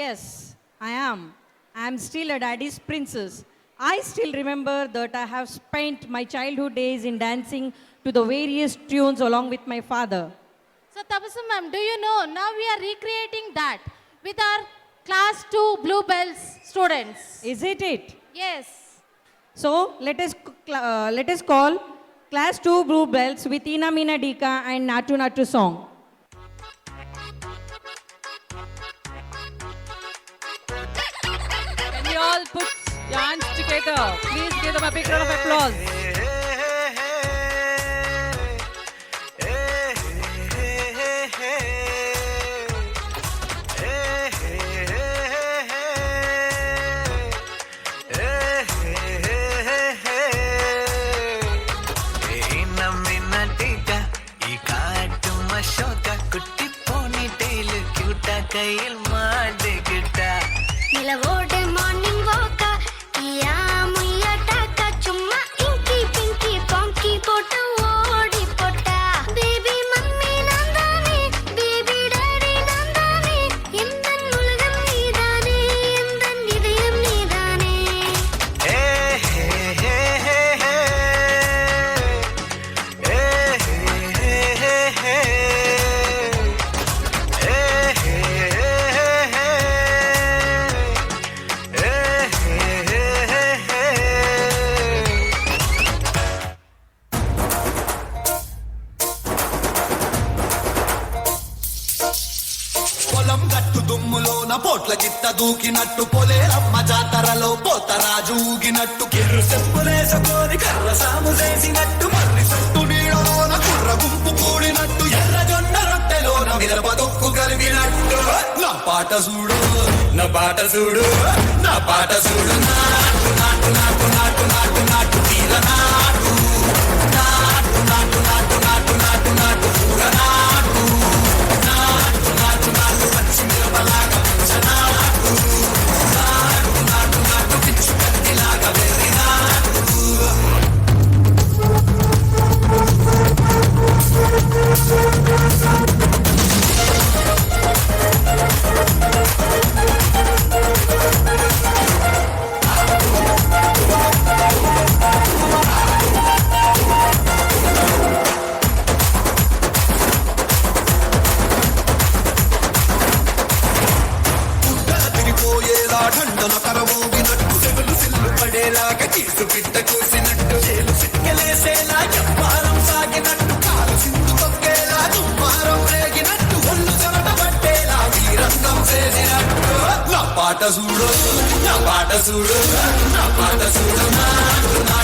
Yes, I am. I am still a daddy's princess. I still remember that I have spent my childhood days in dancing to the various tunes along with my father. So Tabassum ma'am, do you know now we are recreating that with our class 2 Bluebells students. Is it? Yes. So let us call class 2 Bluebells with Ina Meena Dika and Natu Natu song. Can we all put your hands together? Please give them a big round of applause. கையில் மாட்டுக்கிட்டா நிலவோடு morning வாக்கா யா முய்யா டாக்கா சும்மா இங்கி பிங்கி பாங்கி போட்டு ஓடி போட்டா baby mummy நான் தானே baby daddy நான் தானே எந்தன் உலகம் நீதானே எந்தன் இதயம் நீதானே ஏ ஹே ஹே ஹே ஹே ஏ ஹே ஹே ஹே పొలం గట్టు దుమ్ములోన పోట్ల గిట్ట దూకినట్టు పొలేరమ్మ జాతరలో పోతరాజు ఊగినట్టు కిర్రు చెప్పులేసుకొని కర్ర సాము చేసినట్టు మర్రి చుట్టూ నీడలోన కుర్ర గుంపు కూడినట్టు ఎర్ర జొన్న రొట్టెలోన మిరప దొక్కు కలిగినట్టు నా పాట చూడు నా పాట చూడు నా పాట చూడు నాటు నాటు నాటు నాటు నాటు నాటు తీర నాటు నాటు నాటు నాటు నాటు నాటు నాటు కూర నాటు నాటు నాటు నాటు పచ్చి మిరపలాగా పెంచనాటు నాటు నాటు నాటు పిచ్చు కత్తిలాగా వెర్రి నాటు తిరిగిపోయేలా ఢండన కరమోగినట్టు సెగలు సిల్లు పడేలాగా కీసు పిట్ట కూసినట్టు చేలు సిక్కలేసేలా చెప్పారం సాగినట్టు కాలు సింధు తొక్కేలా దుమ్మారం రేగినట్టు ఒళ్ళు చెమట పట్టేలా వీరంగం చేసినట్టు నా పాట చూడు నా పాట చూడు నా పాట చూడు నాటు